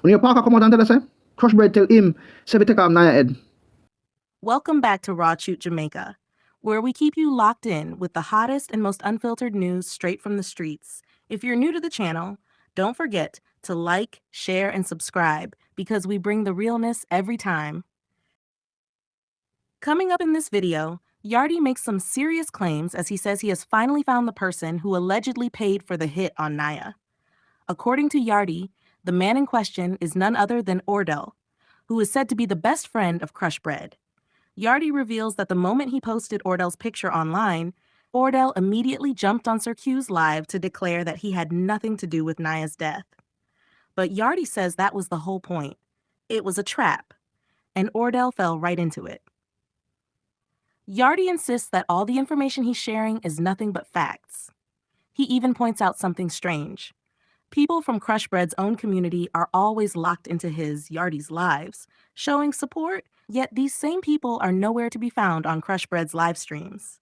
When your Parker come out and tell us, Crush Bread tell him, say we take off Niah head. Welcome back to Raw Shoot Jamaica, where we keep you locked in with the hottest and most unfiltered news straight from the streets. If you're new to the channel, don't forget to like, share, and subscribe because we bring the realness every time. Coming up in this video, Yardie makes some serious claims as he says he has finally found the person who allegedly paid for the hit on Niah. According to Yardie, the man in question is none other than Ordel, who is said to be the best friend of Crush Bread. Yardie reveals that the moment he posted Ordel's picture online, Ordel immediately jumped on Sir Q's live to declare that he had nothing to do with Niah's death. But Yardie says that was the whole point. It was a trap, and Ordel fell right into it. Yardie insists that all the information he's sharing is nothing but facts. He even points out something strange. People from Crush Bread's own community are always locked into his, Yardie's, lives, showing support, yet these same people are nowhere to be found on Crush Bread's live streams.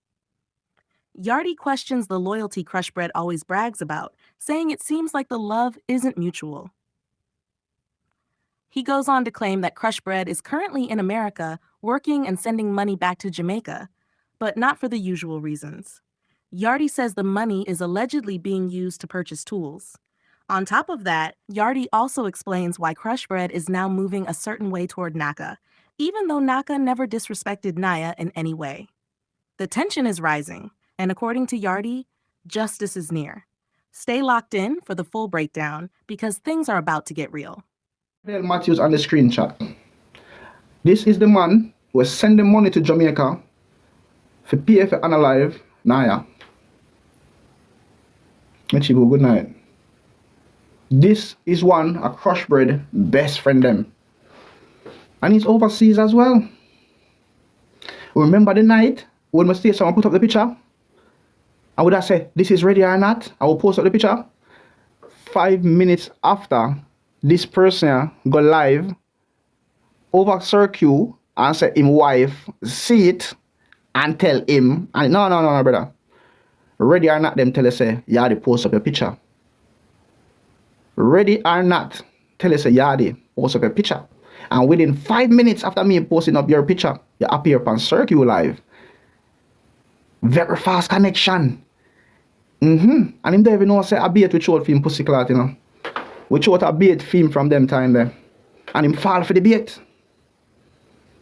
Yardie questions the loyalty Crush Bread always brags about, saying it seems like the love isn't mutual. He goes on to claim that Crush Bread is currently in America, working and sending money back to Jamaica, but not for the usual reasons. Yardie says the money is allegedly being used to purchase tools. On top of that, Yardie also explains why Crush Bread is now moving a certain way toward Naka, even though Naka never disrespected Niah in any way. The tension is rising, and according to Yardie, justice is near. Stay locked in for the full breakdown because things are about to get real. Matthews on the screenshot. This is the man who was sending money to Jamaica for pay for unalive Niah. Good night. This is one of Crush Bread best friend them. And he's overseas as well. Remember the night when we stay someone put up the picture? I would have said, this is ready or not? I will post up the picture. 5 minutes after, this person go live over Sir Q and say him wife see it and tell him, and no, brother. Ready or not, them tell us say, Yardie, post up your picture. Ready or not, tell us say, Yardie, post up your picture. And within 5 minutes after me posting up your picture, you appear on Sir Q live. Very fast connection. And him don't even know say a bait we showed for him pussy clot, you know. We showed a bait film from them time there. And him fall for the bait.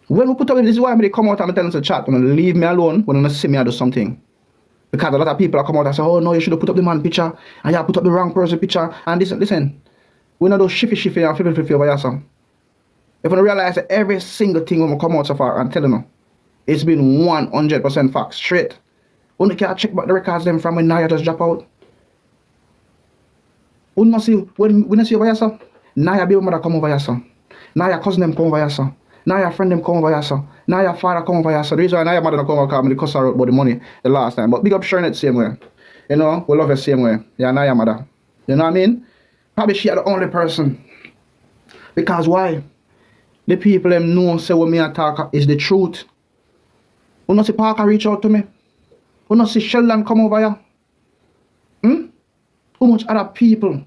When we put up, this is why they come out and tell us to chat, when leave me alone, when you see me I do something. Because a lot of people come out and say, oh no, you should have put up the man picture, and you put up the wrong person picture, and listen, we not do shifty and flippy over yourself. If you realize that every single thing when we come out so far and tell you, it's been 100% fact, straight. Only can check back the records them from when Niah just drop out. When we see over yourself, Niah baby mother come over yourself. Niah cousin them come over yourself. Niah friend them come over yourself. Niah father come over yourself. The reason why Niah mother don't come over because I cuss her out about the money the last time. But big up Sharon it same way. You know, we love her same way. Yeah, Niah mother. You know what I mean? Probably she are the only person. Because why? The people them know say what me attack is the truth. When not see Parker reach out to me. When not see Sheldon come over here. How much other people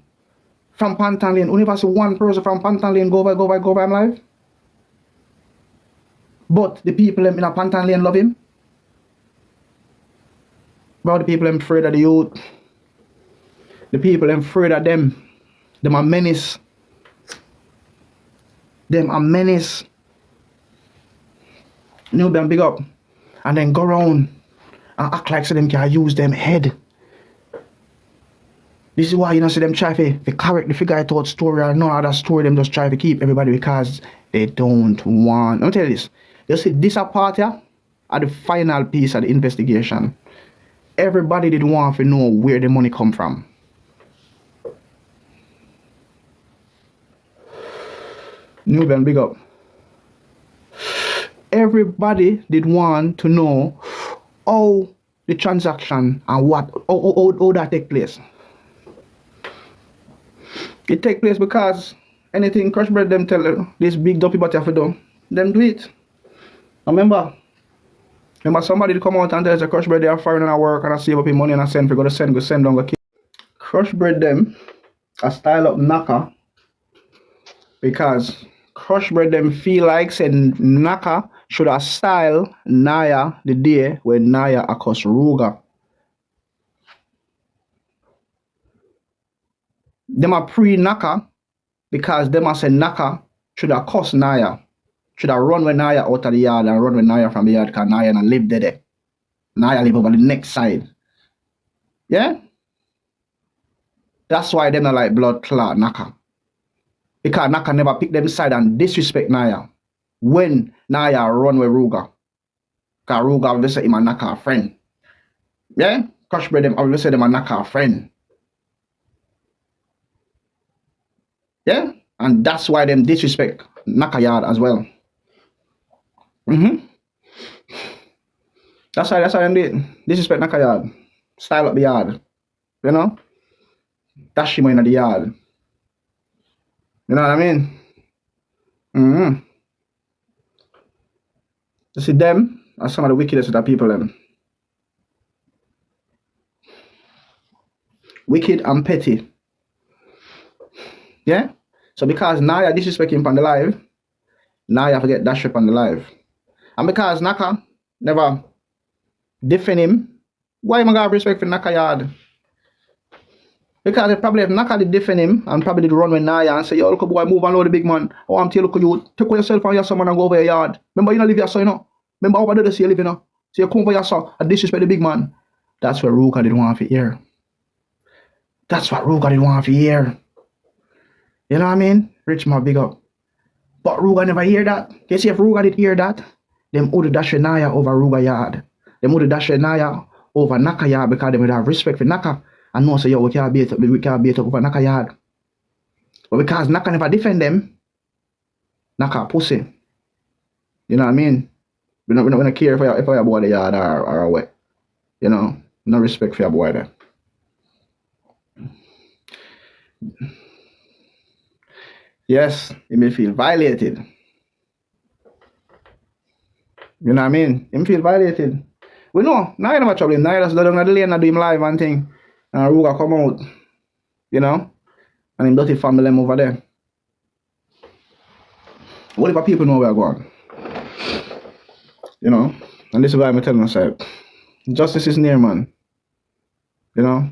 from Pantan Lane? Only if I see one person from Pantan Lane go over I'm live. But the people in a Pantan Lane love him. Bro, the people them afraid of the youth. The people them afraid of them. Them are menace. Them are menace. You them big up. And then go around and act like so them can use them head. This is why you know see them try to correct the figure out story or no other story, them just try to keep everybody because they don't want. Let me tell you this. You see this a part here at the final piece of the investigation. Everybody did want to know where the money come from. Nubian, big up. Everybody did want to know how the transaction and how that take place. It take place because anything Crush Bread them tell this big dopey body have to do, them do it. Remember somebody come out and tell us a Crush Bread they are foreign and work and I save up your money and I send for go down go keep. Crush Bread them a style up knocker Because Crush Bread them feel like saying Naka should have style Niah the day when Niah accused Rugga. Them are pre-Naka because them are say Naka should have cussed Niah. Should have run with Niah out of the yard and run with Niah from the yard because Niah not live there. Niah live over the next side. Yeah? That's why them not like blood clot Naka. Because Naka never pick them side and disrespect Niah. When Niah run with Rugga. Because Rugga obviously him and Naka friend. Yeah? Crush Bread them obviously them and Naka friend. Yeah? And that's why them disrespect Naka yard as well. That's why them did. Disrespect Naka yard. Style up the yard. You know? Dash him in the yard. You know what I mean? You see, them are some of the wickedest of the people them. Wicked and petty. Yeah? So because Niah disrespect him on the live, Niah forget dash up on the live. And because Naka never defend him, why am I gonna have respect for Naka yard? Because they probably if Naka did defend him and probably did run with Niah and say, yo, look boy, move and load the big man. Oh, I'm telling you, take away yourself and your son and go over your yard. Remember you don't live your son, you know? Remember over there you live, you know? So you come over your son and disrespect the big man. That's what Rugga didn't want to hear. That's what Rugga didn't want to hear. You know what I mean? Rich man, big up. But Rugga never hear that. You see, if Rugga did hear that, them would dash Niah over Rugga yard. Them would dash Niah over Naka yard because they would have respect for Naka and know say, yo, we can't beat up over Naka yard. But because Naka never defend them, Naka pussy. You know what I mean? We don't care if your boy the yard or what. You know, no respect for your boy there. Yes, he may feel violated. You know what I mean? Him feel violated. We know, Niah never trouble him. Niah just go down the lane and do him live and thing. And Rugga come out. You know? And him dirty family them over there. What if people know where I'm going? You know? And this is why I'm telling myself. Justice is near, man. You know?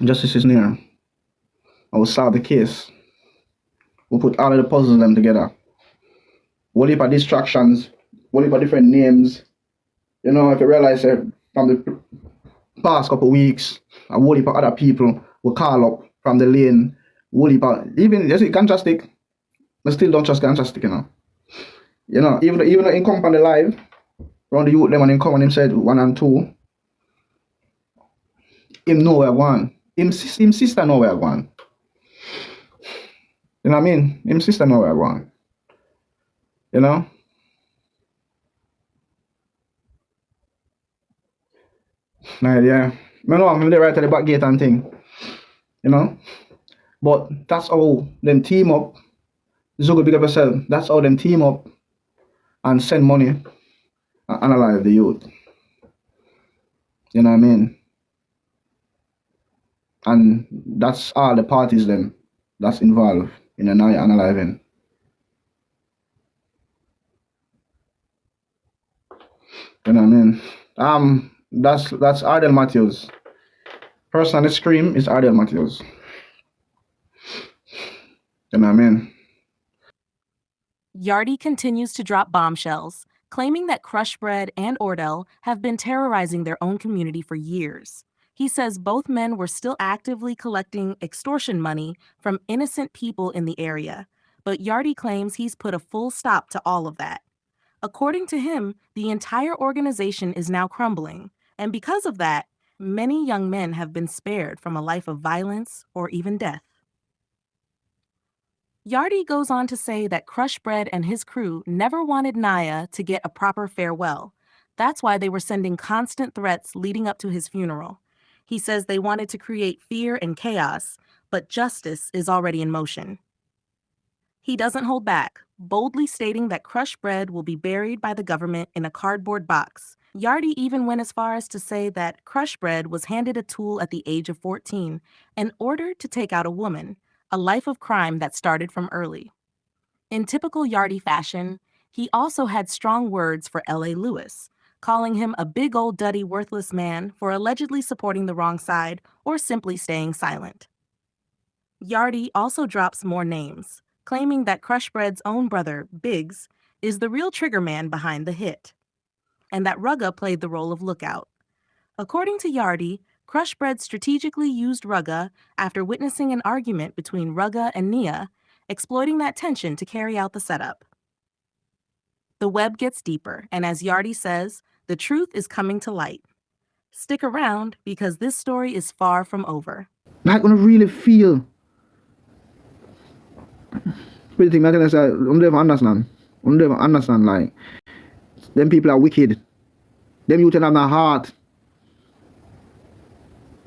Justice is near. I will solve the case. We'll put all of the puzzles them together. What if distractions? What if different names? You know, if you realize that from the past couple of weeks, and what if other people will call up from the lane? What if even you see ganja stick, but still don't trust ganja stick, you know. You know, even though he come on the live, around the youth them and him come and him said 1 and 2, him know where going. Him sister know where going. You know what I mean? Him sister know where going. You know? Nah, yeah. I know I'm right at the back gate and thing. You know? But that's how them team up. Zugo big up yourself. That's how them team up and send money and analyze the youth. You know what I mean? And that's all the parties them that's involved in the Niah analyzing. You know what I mean? That's Ardell Matthews. Person on the screen is Ardell Matthews. You know what I mean? Yardie continues to drop bombshells, claiming that Crush Bread and Ordel have been terrorizing their own community for years. He says both men were still actively collecting extortion money from innocent people in the area, but Yardie claims he's put a full stop to all of that. According to him, the entire organization is now crumbling, and because of that, many young men have been spared from a life of violence or even death. Yardie goes on to say that Crush Bread and his crew never wanted Niah to get a proper farewell. That's why they were sending constant threats leading up to his funeral. He says they wanted to create fear and chaos, but justice is already in motion. He doesn't hold back, boldly stating that Crush Bread will be buried by the government in a cardboard box. Yardie even went as far as to say that Crush Bread was handed a tool at the age of 14 in order to take out a woman, a life of crime that started from early. In typical Yardie fashion, he also had strong words for L.A. Lewis, calling him a big old duddy worthless man for allegedly supporting the wrong side or simply staying silent. Yardie also drops more names, claiming that Crush Bread's own brother, Biggs, is the real trigger man behind the hit, and that Rugga played the role of lookout. According to Yardie, Crush Bread strategically used Rugga after witnessing an argument between Rugga and Niah, exploiting that tension to carry out the setup. The web gets deeper, and as Yardie says, the truth is coming to light. Stick around, because this story is far from over. Like, when I really feel. Really think, like I say, I don't ever understand. I don't ever understand, like, them people are wicked. Them youth have no heart.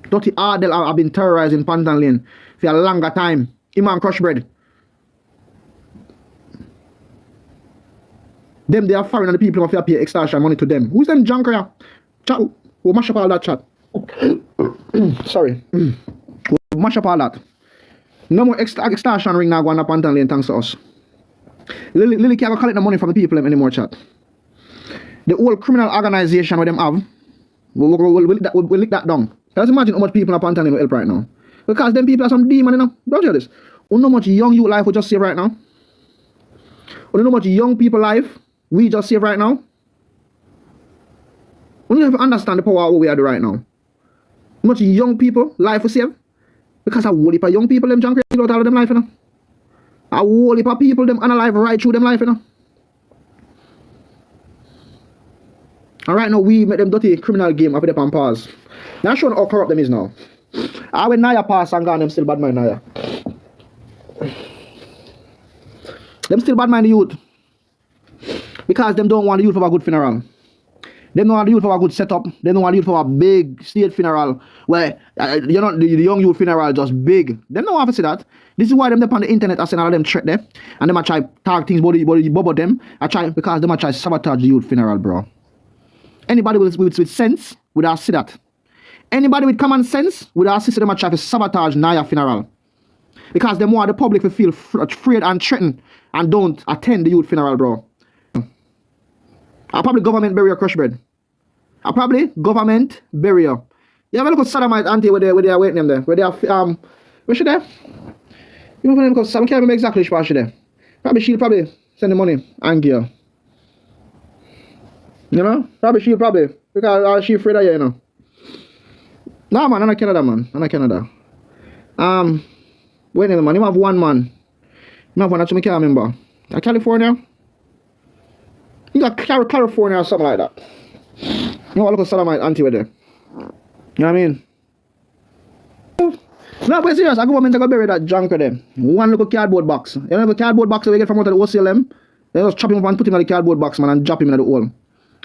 Dirty Ordel have been terrorizing Pantan Lane for a longer time. Him and Crush Bread. Them, they are foreign and the people who have to pay extortion money to them. Who's them junker? Chat, we'll mash up all that chat. Sorry. We'll mash up all that. No more extortion ring now going up Pantan Lane thanks to us. Lily can't collect the money from the people anymore, chat. The whole criminal organization where them have, we'll lick that down. Let's imagine how much people in Pantan Lane will help right now. Because them people are some demon, you know. Don't you this? You know how much young youth life we just save right now? You know how much young people life we just save right now? We don't even understand the power of what we are doing right now. How much young people life we save? Because a whole heap of young people them junk out all of them life, you know. A whole heap of people them unalive right through them life, you know. And right now we make them dirty criminal game after them on pause. Now showing how corrupt them is now. I when Niah pass and gone, them still bad mind Niah. Them still bad mind the youth. Because them don't want the youth for a good funeral. They don't want the youth for a good setup. They don't want the youth for a big state funeral where you know the young youth funeral just big. They don't want to see that. This is why them up on the internet are saying all of them threat there. And them a try talk things about them. I try because them a try sabotage the youth funeral, bro. Anybody with sense would have see that. Anybody with common sense would have see them a try to sabotage Niah funeral. Because them want the public to feel afraid and threatened and don't attend the youth funeral, bro. I'll probably government bury your Crush Bread. I'll probably government bury you. You have a look at Sodomite auntie where they are waiting them there. Where they are where she there? You know because I can't remember exactly where she there. Probably she'll probably send the money and give her. You know? Probably she'll probably because she afraid of you, you know. Nah man, I'm not Canada man. I'm not Canada. Wait a minute man, you have one man. You have one that I can't remember. California? You got California or something like that. You know what, look at Sodomite auntie with there. You know what I mean? No, but serious, I go to bury that junk of them. One little cardboard box. You know the cardboard box that we get from out of the OCLM? They just chop him up and put him in the cardboard box, man, and drop him in the hole.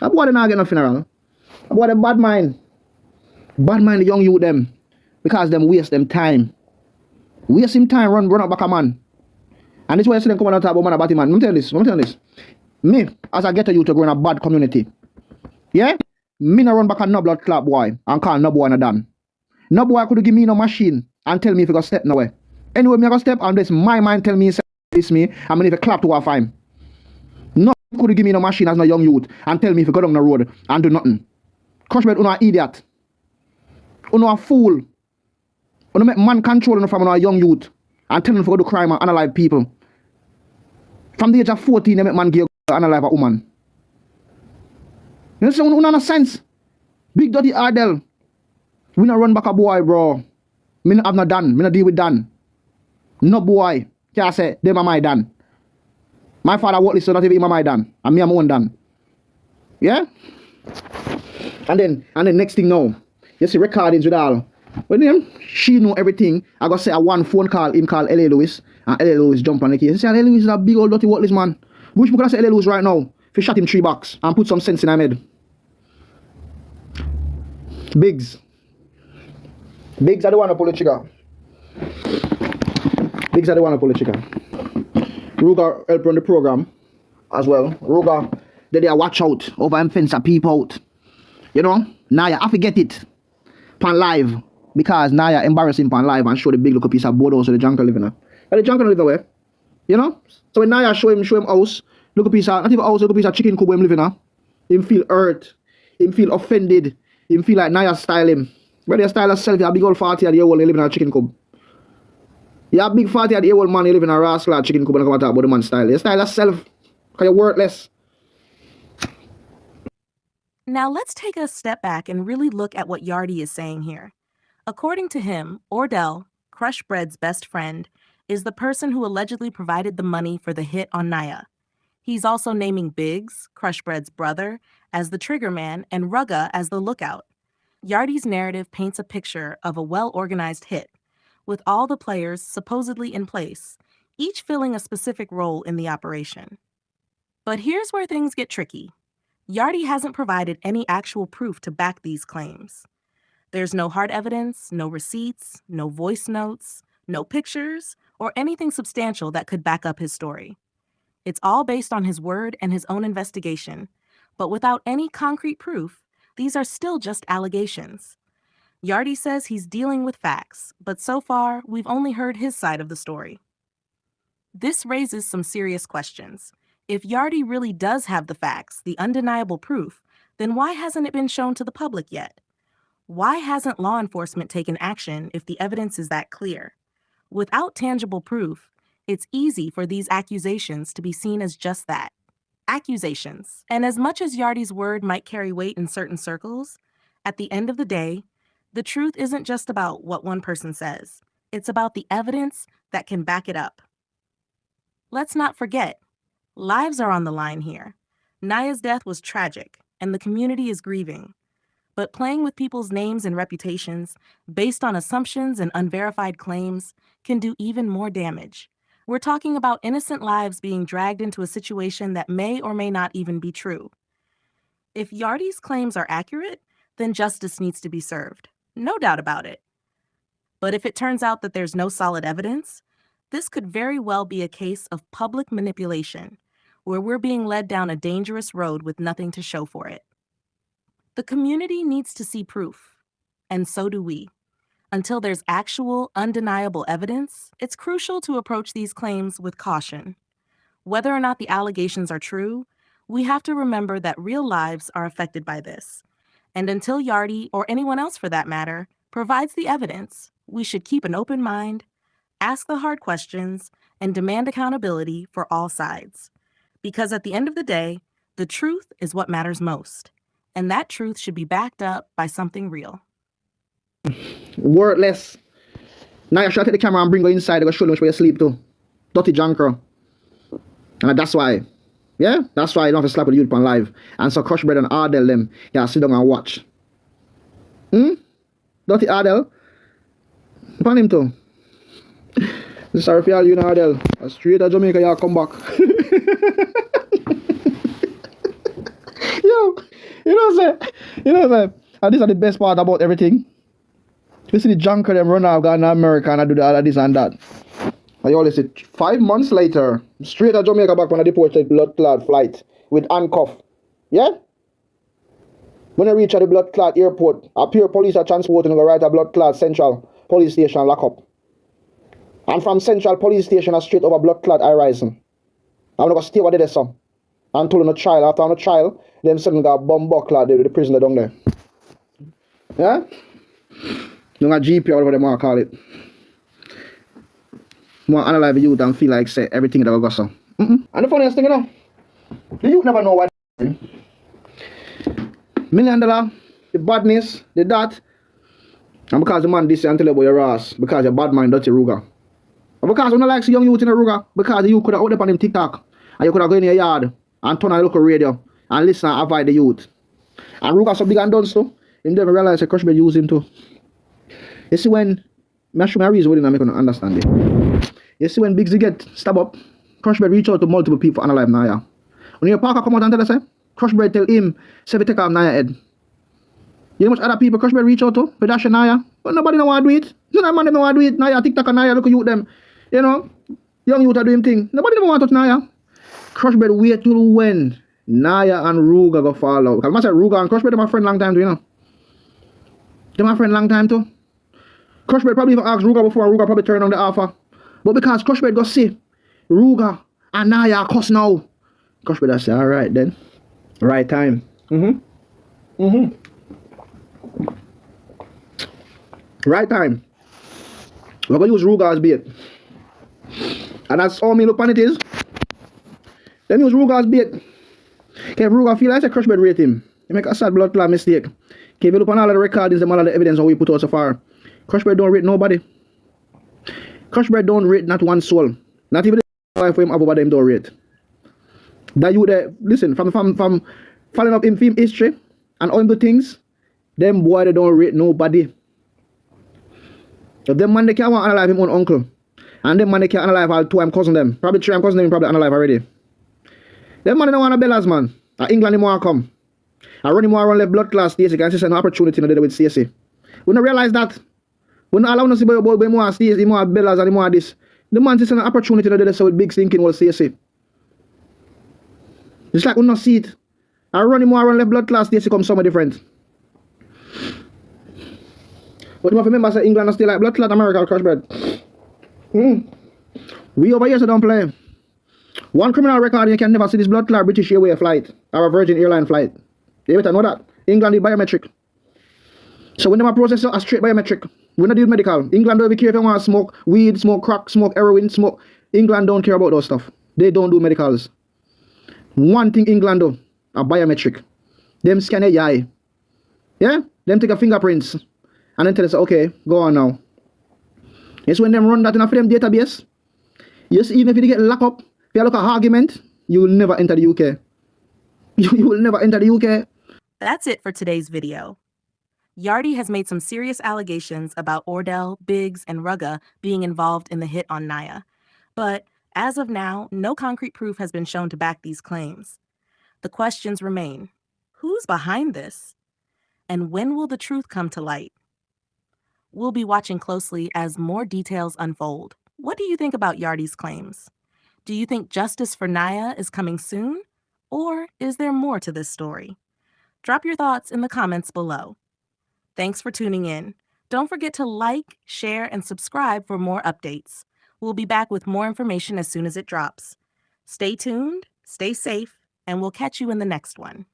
That boy not get no funeral. That boy the bad mind. Bad mind the young youth them. Because them waste them time. Waste him time, run up back a man. And this is why I see them come and talk about man about him, man. Let me tell you this. Me, as I get a youth to grow in a bad community. Yeah? Me no run back a no blood clot boy and call no boy no done. No boy could give me no machine and tell me if he go step nowhere. Anyway, me go step and this my mind tell me this me and me if a clap to a fine. No could give me no machine as no young youth and tell me if he go down the road and do nothing. Crush Bread, you an idiot. You a fool. You make man control from a young youth and tell him to go do crime and unalive people. From the age of 14, they make man give unalive a woman. You know, so no sense. Big dirty Ordel. We not run back a boy, bro. Me not have no done. Me not deal with done. No boy. Can't say, them are my done. My father won't listen, not even my done. And me am own done. Yeah? And then next thing now, you see recordings with all. When them, she know everything. I got say a one phone call, him call L.A. Lewis. And L.A. Lewis jump on the case. He say L.A. Lewis is a big old dirty worthless man. Which we could say L.A. Lewis right now. If you shot him 3 bucks and put some sense in his head. Biggs are the one to pull the trigger. Biggs are the one to pull the trigger. Rugga help run the program as well. Rugga, they watch out over him fence and peep out. You know, Niah, I forget it. Pan live. Because Niah embarrass him pan live and show the big little piece of board house of the jungle living up. And the junk can live away. You know? So when Niah show him house, look a piece of, not even house, look a piece of chicken coop where him living now. Him feel hurt. Him feel offended. Him feel like Niah style him. Brother, you style yourself, you're a big old 40-year-old, you living in a chicken coop. You're a big 40-year-old man, you live in a rascal chicken coop and come and talk about the man style. You style yourself, because you're worthless. Now let's take a step back and really look at what Yardie is saying here. According to him, Ordel, Crush Bread's best friend, is the person who allegedly provided the money for the hit on Niah. He's also naming Biggs, Crush Bread's brother, as the trigger man and Rugga as the lookout. Yardie's narrative paints a picture of a well-organized hit, with all the players supposedly in place, each filling a specific role in the operation. But here's where things get tricky. Yardie hasn't provided any actual proof to back these claims. There's no hard evidence, no receipts, no voice notes, no pictures, or anything substantial that could back up his story. It's all based on his word and his own investigation, but without any concrete proof, these are still just allegations. Yardie says he's dealing with facts, but so far, we've only heard his side of the story. This raises some serious questions. If Yardie really does have the facts, the undeniable proof, then why hasn't it been shown to the public yet? Why hasn't law enforcement taken action if the evidence is that clear? Without tangible proof, it's easy for these accusations to be seen as just that, accusations. And as much as Yardie's word might carry weight in certain circles, at the end of the day, the truth isn't just about what one person says. It's about the evidence that can back it up. Let's not forget, lives are on the line here. Niah's death was tragic, and the community is grieving. But playing with people's names and reputations, based on assumptions and unverified claims, can do even more damage. We're talking about innocent lives being dragged into a situation that may or may not even be true. If Yardie's claims are accurate, then justice needs to be served. No doubt about it. But if it turns out that there's no solid evidence, this could very well be a case of public manipulation, where we're being led down a dangerous road with nothing to show for it. The community needs to see proof, and so do we. Until there's actual, undeniable evidence, it's crucial to approach these claims with caution. Whether or not the allegations are true, we have to remember that real lives are affected by this. And until Yardie, or anyone else for that matter, provides the evidence, we should keep an open mind, ask the hard questions, and demand accountability for all sides. Because at the end of the day, the truth is what matters most. And that truth should be backed up by something real. Worthless. Now you should take the camera and bring her inside. They're going to show them where you sleep too. Dirty junker. And that's why. Yeah? That's why you don't have to slap with the youth on live. And so Crush Bread and Ordel them. Yeah, sit down and watch. Dirty Ordel. Upon him too. Sorry for all you know Ordel. Straight to Jamaica, y'all come back. Yo. You know what I'm saying? And this is the best part about everything. You see the junker them run out, go to America and I do all of this and that. And you always say 5 months later, straight to Jamaica back when I deported blood clot flight with handcuff. Yeah? When I reach at the blood clot airport, a pure police are transporting to go right at blood clot central police station lock up. And from central police station I straight over blood clot rising. I'm gonna stay over there some. Until on a trial, after on a trial, them suddenly got bomb buckler the prisoner down there. Yeah? You got GP or whatever they want to call it. Want to analyze the youth and feel like say everything that goes on. And the funniest thing, you know, the youth never know what $1 million, the badness, the that. And because the man this and tell you about your ass, because your bad mind dirty Rugga. And because you don't like see young youth in a Rugga, because you could have out up on him TikTok, and you could have go in your yard and turn on the local radio and listen and avoid the youth. And Rugga so big and done so, him never realize that Crush Bread use him too. You see when, I'm sure my reason why I make you understand it. You see when Big Z get stab up, Crush Bread reach out to multiple people and alive Niah. When your Parker come out and tell us, Crush Bread tell him, say we take off Niah head. You know much other people Crush Bread reach out to, for dash Niah, but nobody know want to do it. None of man don't want to do it. Niah, TikTok and Niah, look at you them. You know, young youth are doing thing. Nobody don't want to touch Niah. Crush Bread wait till when Niah and Rugga go fall out. Because I said Rugga and Crush Bread are my friend long time too, you know. They're my friend long time too. Crush Bread probably even asked Rugga before and Rugga probably turned on the offer. But because Crush Bread go see Rugga and Niah cuss now, Crush Bread say, all right then. Right time. Right time. We're going to use Rugga as bait. And that's all me look on it is. Then use Rugga as bait. Okay, if Rugga feel like a Crush Bread rate him, you make a sad blood clot mistake. Okay, if you look on all of the recordings and all of the evidence that we put out so far, Crush Bread don't rate nobody. Crush Bread don't rate not one soul. Not even the wife for him over them don't rate. That you there, listen, from following up in film history and all the things, them boy they don't rate nobody. If them man they can't want to analyze him own uncle, and them man they can't analyze all two I'm cousin them. Probably three I'm cousin them probably analyze already. Them man they don't want to bellas man. England they want to come. I run him more around left blood class Stacey can see an opportunity in the with Stacey. We don't realize that. We don't allow us to be more Stacey, more bellas and more this. The man sees an opportunity in the so with big thinking will Stacey. It's like we don't see it. I run him more around left blood class Stacey come somewhere different. But you have to remember that England is still like blood clot America Crush Bread. We over here so don't play. One criminal record you can never see this blood clot British Airways flight or a Virgin Airline flight. You better know that. England did biometric. So when they process a straight biometric, we don't do medical. England don't care if you want to smoke weed, smoke crack, smoke heroin, smoke. England don't care about those stuff. They don't do medicals. One thing England do, a biometric. Them scan your eye. Yeah? Them take a fingerprints. And then tell us, okay, go on now. It's when them run that in a them database. Yes, even if you get locked up, if you look at argument, you will never enter the UK. You will never enter the UK. That's it for today's video. Yardie has made some serious allegations about Ordel, Biggs, and Rugga being involved in the hit on Niah. But as of now, no concrete proof has been shown to back these claims. The questions remain. Who's behind this? And when will the truth come to light? We'll be watching closely as more details unfold. What do you think about Yardie's claims? Do you think justice for Niah is coming soon? Or is there more to this story? Drop your thoughts in the comments below. Thanks for tuning in. Don't forget to like, share, and subscribe for more updates. We'll be back with more information as soon as it drops. Stay tuned, stay safe, and we'll catch you in the next one.